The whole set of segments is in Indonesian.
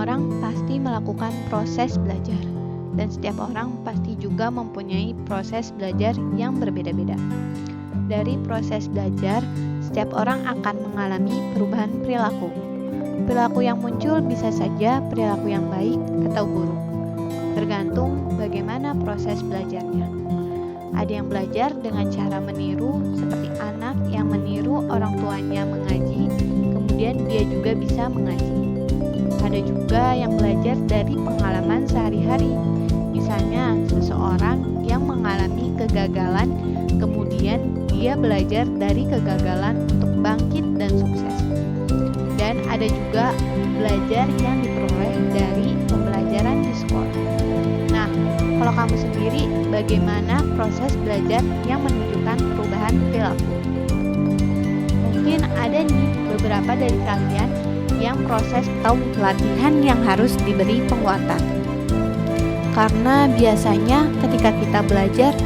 Semua orang pasti melakukan proses belajar, dan setiap orang pasti juga mempunyai proses belajar yang berbeda-beda. Dari proses belajar, setiap orang akan mengalami perubahan perilaku. Perilaku yang muncul bisa saja perilaku yang baik atau buruk, tergantung bagaimana proses belajarnya. Ada yang belajar dengan cara meniru, seperti anak yang meniru orang tuanya mengaji, kemudian dia juga bisa mengaji. Ada juga yang belajar dari pengalaman sehari-hari. Misalnya, seseorang yang mengalami kegagalan, kemudian dia belajar dari kegagalan untuk bangkit dan sukses. Dan ada juga belajar yang diperoleh dari pembelajaran di sekolah. Nah, kalau kamu sendiri, bagaimana proses belajar yang menunjukkan perubahan perilaku? Mungkin ada nih beberapa dari kalian yang proses atau latihan yang harus diberi penguatan. Karena biasanya ketika kita belajar,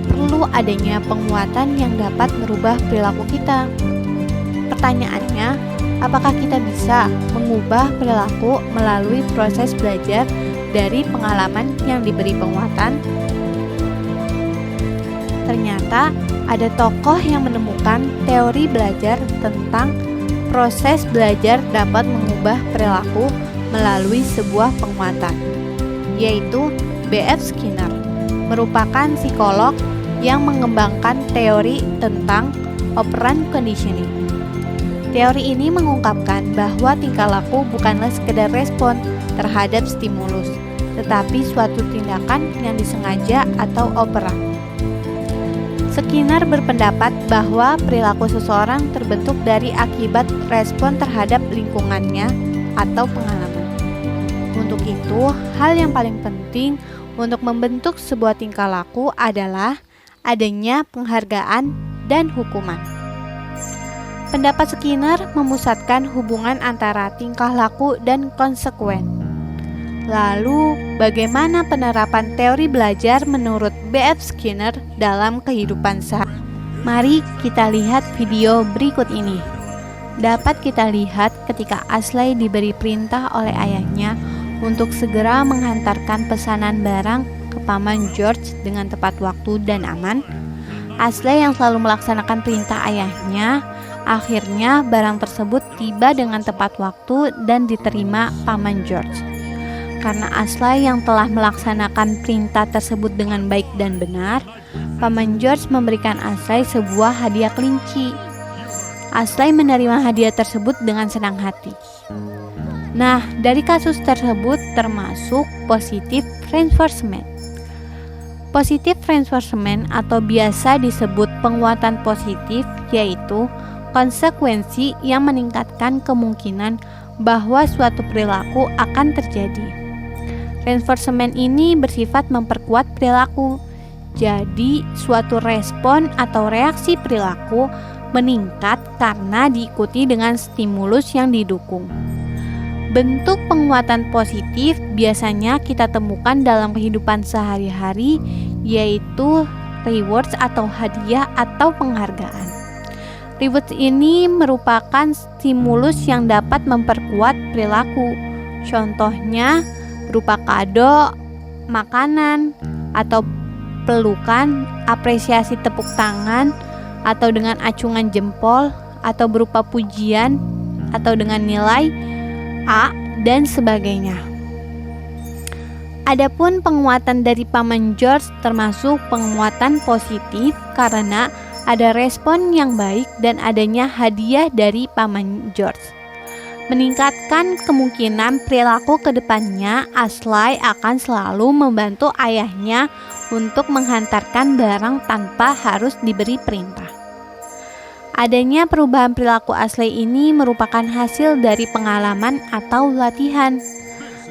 perlu adanya penguatan yang dapat merubah perilaku kita. Pertanyaannya, apakah kita bisa mengubah perilaku melalui proses belajar dari pengalaman yang diberi penguatan? Ternyata ada tokoh yang menemukan teori belajar tentang proses belajar dapat mengubah perilaku melalui sebuah penguatan, yaitu B.F. Skinner, merupakan psikolog yang mengembangkan teori tentang operant conditioning. Teori ini mengungkapkan bahwa tingkah laku bukanlah sekedar respon terhadap stimulus, tetapi suatu tindakan yang disengaja atau operan. Skinner berpendapat bahwa perilaku seseorang terbentuk dari akibat respon terhadap lingkungannya atau pengalaman. Untuk itu, hal yang paling penting untuk membentuk sebuah tingkah laku adalah adanya penghargaan dan hukuman. Pendapat Skinner memusatkan hubungan antara tingkah laku dan konsekuen. Lalu, bagaimana penerapan teori belajar menurut B.F. Skinner dalam kehidupan sehari-hari? Mari kita lihat video berikut ini. Dapat kita lihat ketika Ashley diberi perintah oleh ayahnya untuk segera menghantarkan pesanan barang ke Paman George dengan tepat waktu dan aman. Ashley yang selalu melaksanakan perintah ayahnya, akhirnya barang tersebut tiba dengan tepat waktu dan diterima Paman George. Karena Ashley yang telah melaksanakan perintah tersebut dengan baik dan benar, Paman George memberikan Ashley sebuah hadiah kelinci. Ashley menerima hadiah tersebut dengan senang hati. Nah, dari kasus tersebut termasuk positive reinforcement. Positive reinforcement atau biasa disebut penguatan positif, yaitu konsekuensi yang meningkatkan kemungkinan bahwa suatu perilaku akan terjadi. Reinforcement ini bersifat memperkuat perilaku. Jadi, suatu respon atau reaksi perilaku meningkat karena diikuti dengan stimulus yang didukung. Bentuk penguatan positif biasanya kita temukan dalam kehidupan sehari-hari, yaitu rewards atau hadiah atau penghargaan. Rewards ini merupakan stimulus yang dapat memperkuat perilaku. Contohnya berupa kado, makanan, atau pelukan, apresiasi tepuk tangan, atau dengan acungan jempol, atau berupa pujian, atau dengan nilai A, dan sebagainya. Adapun penguatan dari Paman George termasuk penguatan positif karena ada respon yang baik dan adanya hadiah dari Paman George. Meningkatkan kemungkinan perilaku ke depannya, Ashley akan selalu membantu ayahnya untuk menghantarkan barang tanpa harus diberi perintah. Adanya perubahan perilaku Ashley ini merupakan hasil dari pengalaman atau latihan.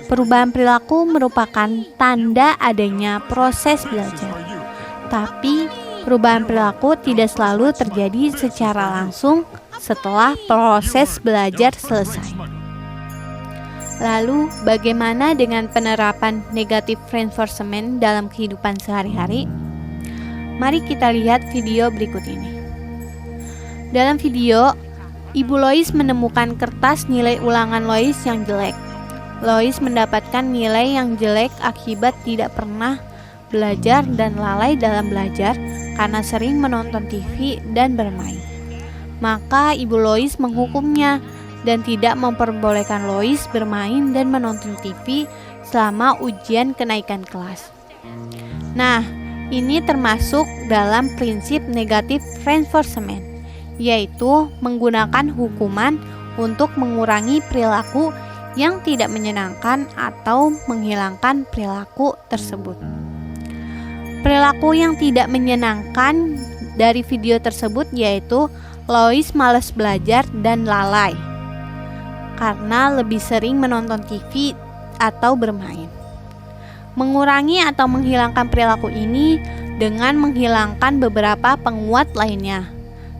Perubahan perilaku merupakan tanda adanya proses belajar. Tapi, perubahan perilaku tidak selalu terjadi secara langsung setelah proses belajar selesai. Lalu, bagaimana dengan penerapan negative reinforcement dalam kehidupan sehari-hari? Mari kita lihat video berikut ini. Dalam video, Ibu Lois menemukan kertas nilai ulangan Lois yang jelek. Lois mendapatkan nilai yang jelek akibat tidak pernah belajar dan lalai dalam belajar karena sering menonton TV dan bermain. Maka ibu Lois menghukumnya dan tidak memperbolehkan Lois bermain dan menonton TV selama ujian kenaikan kelas. Nah, ini termasuk dalam prinsip negatif reinforcement, yaitu menggunakan hukuman untuk mengurangi perilaku yang tidak menyenangkan atau menghilangkan perilaku tersebut. Perilaku yang tidak menyenangkan dari video tersebut yaitu Lois malas belajar dan lalai karena lebih sering menonton TV atau bermain. Mengurangi atau menghilangkan perilaku ini dengan menghilangkan beberapa penguat lainnya,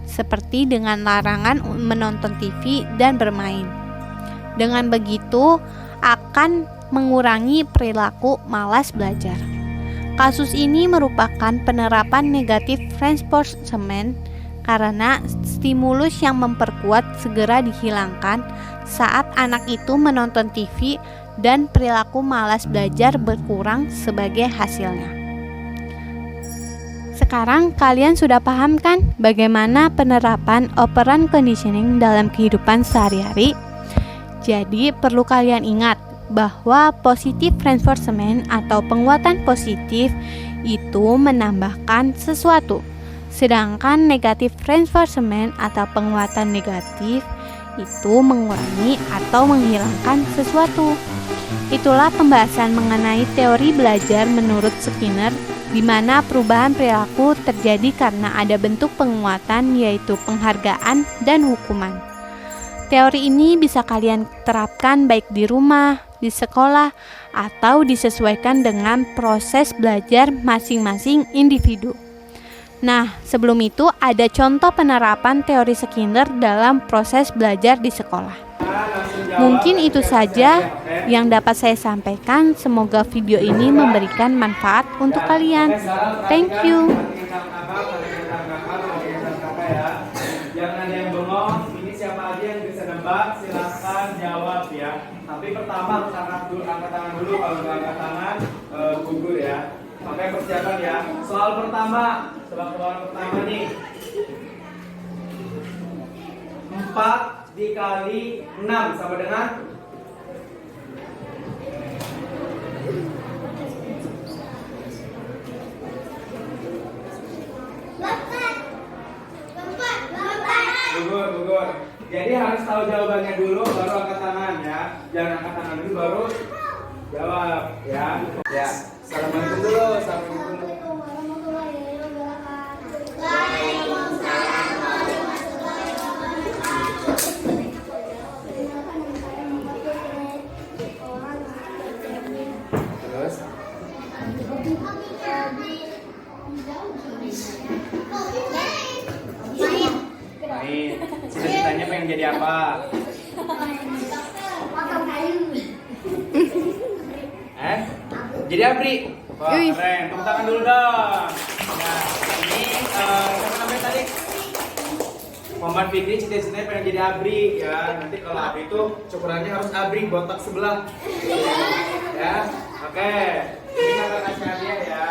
seperti dengan larangan menonton TV dan bermain. Dengan begitu, akan mengurangi perilaku malas belajar. Kasus ini merupakan penerapan negatif reinforcement karena stimulus yang memperkuat segera dihilangkan saat anak itu menonton TV dan perilaku malas belajar berkurang sebagai hasilnya. Sekarang kalian sudah paham kan bagaimana penerapan operant conditioning dalam kehidupan sehari-hari? Jadi perlu kalian ingat bahwa positive reinforcement atau penguatan positif itu menambahkan sesuatu, sedangkan negative reinforcement atau penguatan negatif itu mengurangi atau menghilangkan sesuatu. Itulah pembahasan mengenai teori belajar menurut Skinner, di mana perubahan perilaku terjadi karena ada bentuk penguatan yaitu penghargaan dan hukuman. Teori ini bisa kalian terapkan baik di rumah, di sekolah, atau disesuaikan dengan proses belajar masing-masing individu. Nah, sebelum itu ada contoh penerapan teori Skinner dalam proses belajar di sekolah. Mungkin itu saja yang dapat saya sampaikan. Semoga video ini memberikan manfaat untuk kalian. Thank you. Jangan ada yang bengong. Ini siapa aja yang bisa nebak silahkan jawab ya. Tapi pertama harus angkat tangan dulu. Kalau nggak angkat tangan gugur ya. Pakai persiapan ya. Soal pertama nih. 4 dikali 6 sama dengan gugur. Jadi harus tahu jawabannya dulu baru angkat tangan ya. Jangan angkat tangan dulu baru jawab ya. Ya, assalamualaikum dulu. Cita-citanya pengen jadi apa? Jadi abri. Wah, keren. Tepuk tangan dulu dong. Nah, ini siapa namanya tadi? Muhammad Fikri cita-citanya pengen jadi abri ya. Nanti kalau abri itu cukurannya harus abri botak sebelah. Ya. Oke. Ini kakak kasih hadiah ya.